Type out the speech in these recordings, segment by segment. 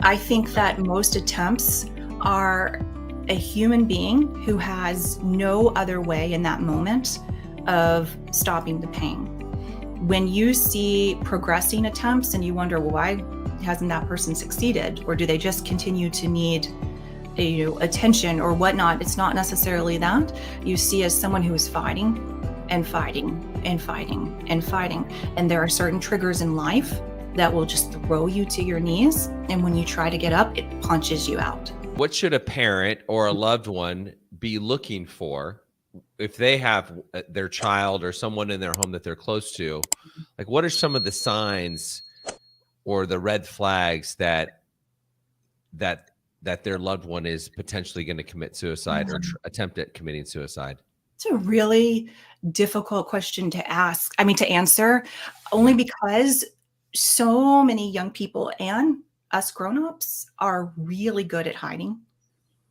I think that most attempts are a human being who has no other way in that moment of stopping the pain. When you see progressing attempts and you wonder, why hasn't that person succeeded? Or do they just continue to need attention or whatnot? It's not necessarily that. You see as someone who is fighting and fighting and fighting and fighting. And there are certain triggers in life that will just throw you to your knees. And when you try to get up, it punches you out. What should a parent or a loved one be looking for if they have their child or someone in their home that they're close to? Like, what are some of the signs or the red flags that their loved one is potentially going to commit suicide or attempt at committing suicide? It's a really difficult question to answer, only because so many young people and us grown-ups are really good at hiding.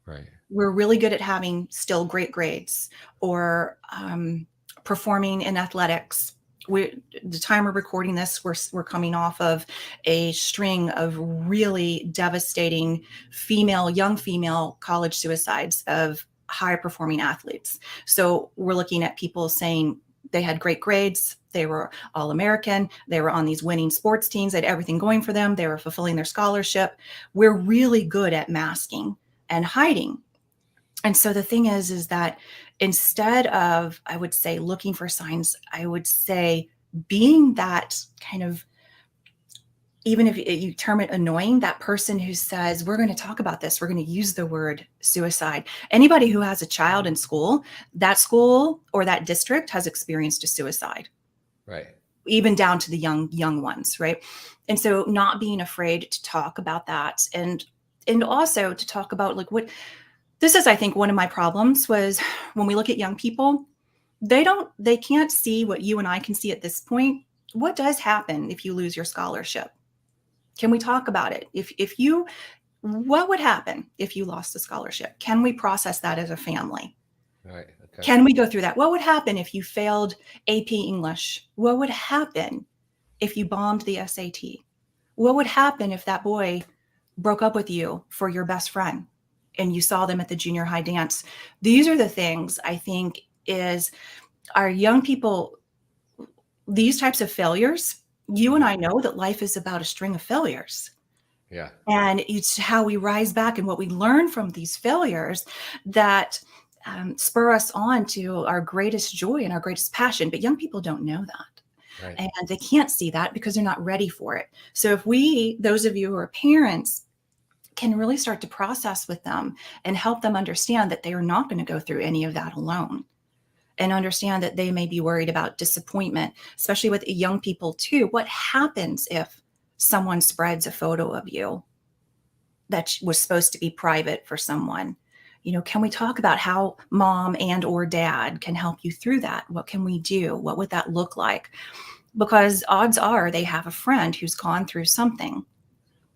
Right. We're really good at having still great grades or performing in athletics. The time we're recording this, we're coming off of a string of really devastating young female college suicides of high performing athletes. So we're looking at people saying they had great grades, they were All-American, they were on these winning sports teams, they had everything going for them, they were fulfilling their scholarship. We're really good at masking and hiding. And so the thing is that instead of, I would say, looking for signs, I would say being that kind of, even if you term it annoying, that person who says, we're going to talk about this, we're going to use the word suicide. Anybody who has a child in school, that school or that district has experienced a suicide. Right. Even down to the young ones, right? And so not being afraid to talk about that and also to talk about this is, I think, one of my problems was when we look at young people, they can't see what you and I can see at this point. What does happen if you lose your scholarship? Can we talk about it? What would happen if you lost the scholarship? Can we process that as a family? Right. Okay. Can we go through that? What would happen if you failed AP English? What would happen if you bombed the SAT? What would happen if that boy broke up with you for your best friend and you saw them at the junior high dance? These are the things I think is our young people, these types of failures, you and I know that life is about a string of failures. Yeah. And it's how we rise back and what we learn from these failures that spur us on to our greatest joy and our greatest passion. But young people don't know that. Right. And they can't see that because they're not ready for it. So if those of you who are parents, can really start to process with them and help them understand that they are not going to go through any of that alone, and understand that they may be worried about disappointment, especially with young people too. What happens if someone spreads a photo of you that was supposed to be private for someone? Can we talk about how mom and or dad can help you through that? What can we do? What would that look like? Because odds are they have a friend who's gone through something.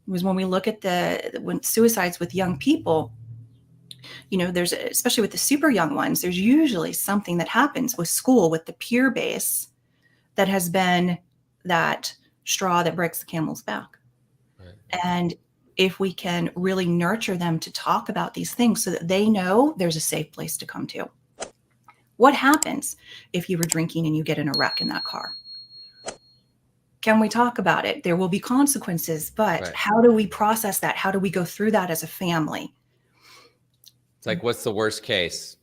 Was when we look at when suicides with young people, there's, especially with the super young ones, there's usually something that happens with school, with the peer base, that has been that straw that breaks the camel's back. Right. And if we can really nurture them to talk about these things so that they know there's a safe place to come to. What happens if you were drinking and you get in a wreck in that car? Can we talk about it? There will be consequences, but right. How do we process that? How do we go through that as a family? It's like, what's the worst case?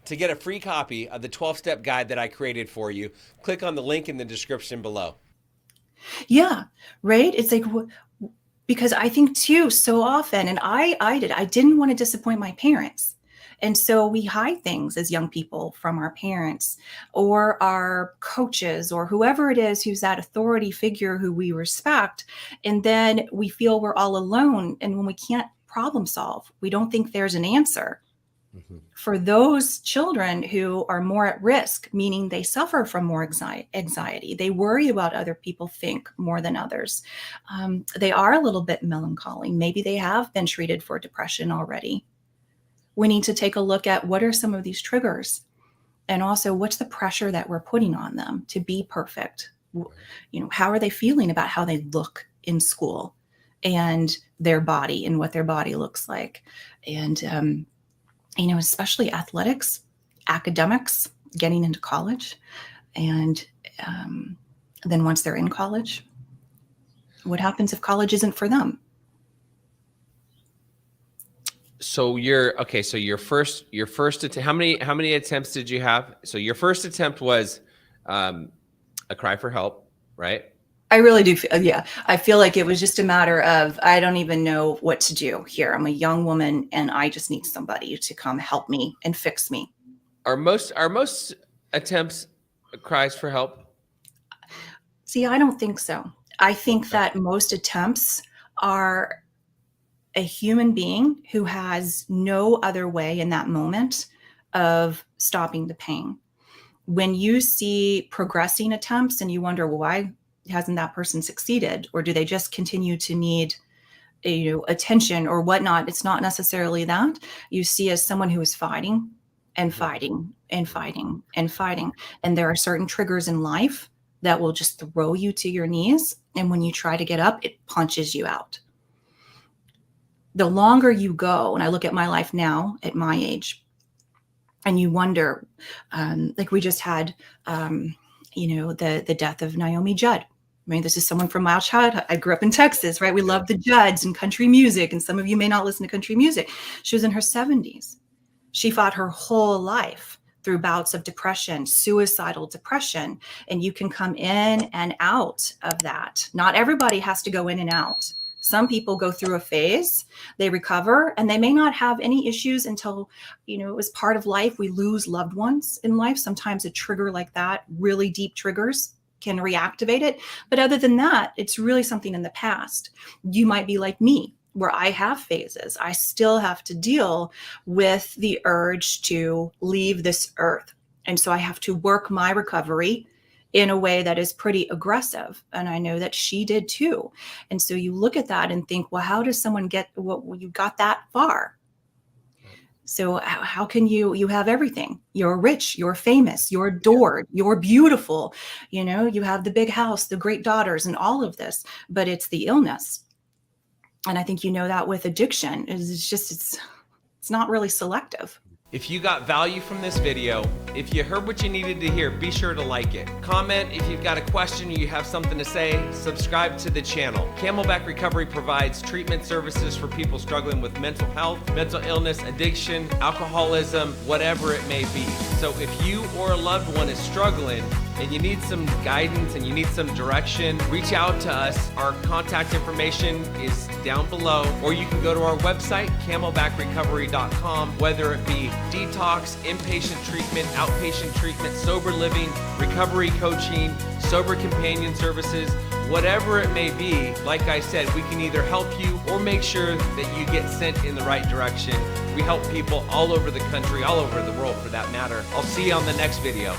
To get a free copy of the 12-step guide that I created for you, click on the link in the description below. Yeah, right? It's like, because I think too, so often, and I didn't want to disappoint my parents. And so we hide things as young people from our parents or our coaches or whoever it is who's that authority figure who we respect. And then we feel we're all alone. And when we can't problem solve, we don't think there's an answer. Mm-hmm. For those children who are more at risk, meaning they suffer from more anxiety, they worry about other people think more than others. They are a little bit melancholy. Maybe they have been treated for depression already. We need to take a look at what are some of these triggers, and also what's the pressure that we're putting on them to be perfect. How are they feeling about how they look in school? and their body and what their body looks like. And, especially athletics, academics, getting into college. And then once they're in college, what happens if college isn't for them? So so your first how many attempts did you have? So your first attempt was a cry for help, right? I really do. Yeah. I feel like it was just a matter of, I don't even know what to do here. I'm a young woman and I just need somebody to come help me and fix me. Are most attempts cries for help? See, I don't think so. I think that most attempts are a human being who has no other way in that moment of stopping the pain. When you see progressing attempts and you wonder, well, why hasn't that person succeeded? Or do they just continue to need attention or whatnot? It's not necessarily that. You see as someone who is fighting and fighting and fighting and fighting. And there are certain triggers in life that will just throw you to your knees. And when you try to get up, it punches you out. The longer you go, and I look at my life now at my age, and you wonder, like we just had, the death of Naomi Judd. I mean, this is someone from my childhood. I grew up in Texas, right? We love the Judds and country music. And some of you may not listen to country music. She was in her 70s. She fought her whole life through bouts of depression, suicidal depression. And you can come in and out of that. Not everybody has to go in and out. Some people go through a phase, they recover, and they may not have any issues until, as part of life, we lose loved ones in life. Sometimes a trigger like that, really deep triggers, can reactivate it. But other than that, it's really something in the past. You might be like me, where I have phases. I still have to deal with the urge to leave this earth. And so I have to work my recovery in a way that is pretty aggressive. And I know that she did too. And so you look at that and think, well, how does someone get what you got that far? So how can you have everything? You're rich, you're famous, you're adored, you're beautiful. You have the big house, the great daughters and all of this, but it's the illness. And I think that with addiction, it's not really selective. If you got value from this video, if you heard what you needed to hear, be sure to like it. Comment if you've got a question or you have something to say. Subscribe to the channel. Camelback Recovery provides treatment services for people struggling with mental health, mental illness, addiction, alcoholism, whatever it may be. So if you or a loved one is struggling and you need some guidance and you need some direction, reach out to us. Our contact information is down below, or you can go to our website, camelbackrecovery.com, whether it be detox, inpatient treatment, outpatient treatment, sober living, recovery coaching, sober companion services, whatever it may be. Like I said, we can either help you or make sure that you get sent in the right direction. We help people all over the country, all over the world for that matter. I'll see you on the next video.